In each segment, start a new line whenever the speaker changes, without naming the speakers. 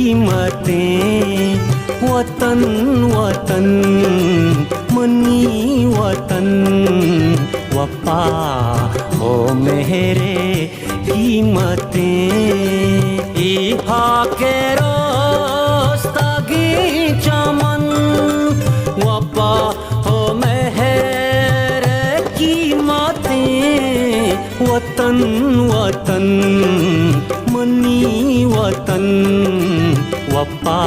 कीमतें वतन वतन मनी वतन वफा हो मेरे कीमतें इहा के रोस्तगी चमन वफा हो मेरे कीमतें वतन वतन मनी वतन वफा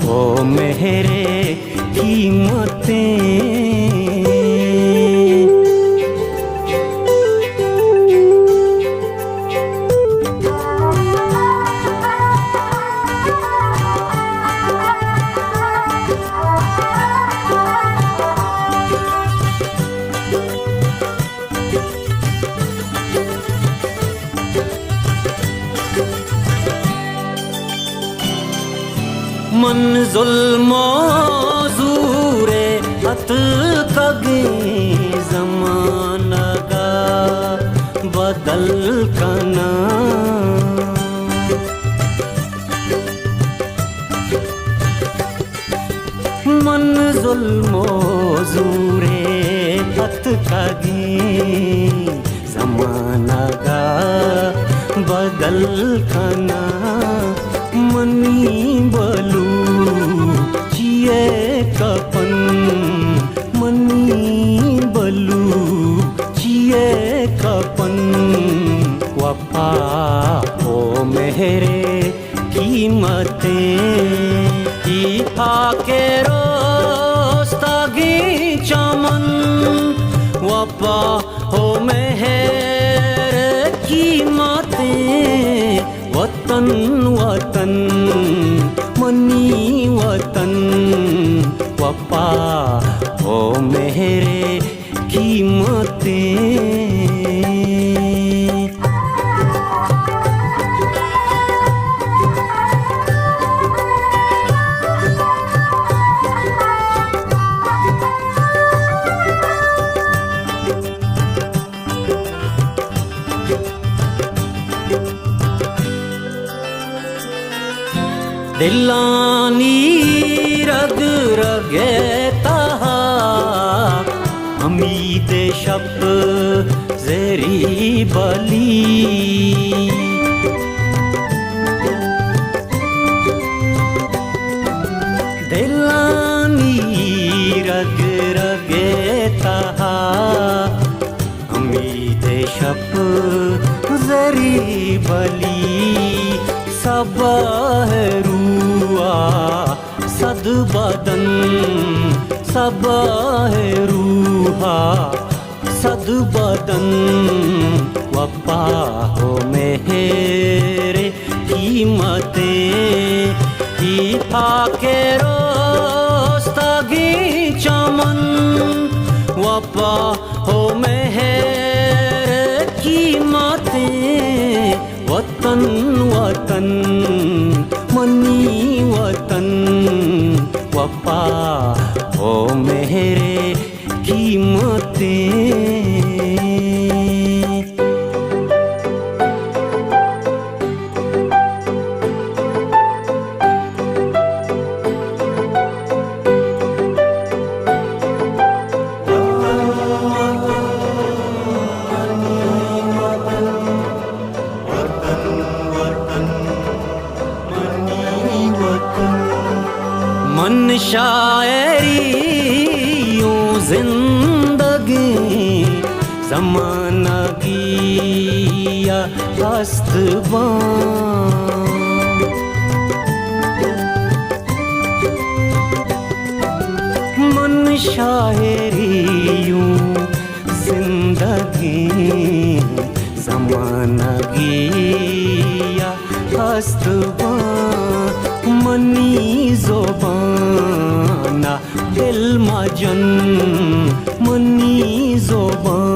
हो मेरे कीमतें। मन जुल्मो ज़ूरे अत कगे ज़माना का बदल कना मन जुल्मो ज़ूरे अत कगे ज़माना का बदल कना मनी बलू जिए कपन मनी बलू जिए कपन वफा हो मेरे कीमतें इहा के रोस्तगी चमन वफा हो मेरे कीमतें वतन वतन मनी वतन वफा हो मेरे कीमतें। दिलानी रग रगे तहा उम्मीद शब ज़ेरी बली दिलानी रग रगे तहा उम्मीद शब ज़ेरी बली सब सद बदन सब है रूहा सद बदन वफा हो मेरे कीमतें इहा के रोस्तगी चमन वफा हो मेरे कीमतें वतन वतन मनी वतन वफा हो मेरे कीमतें। मन शायरी यूं जिंदगी ज़माना गिया हस्तबान मन शायरी यूं जिंदगी ज़माना गिया हस्तबान मनी ज़ुबाना दिल मजन मनी ज़ुबान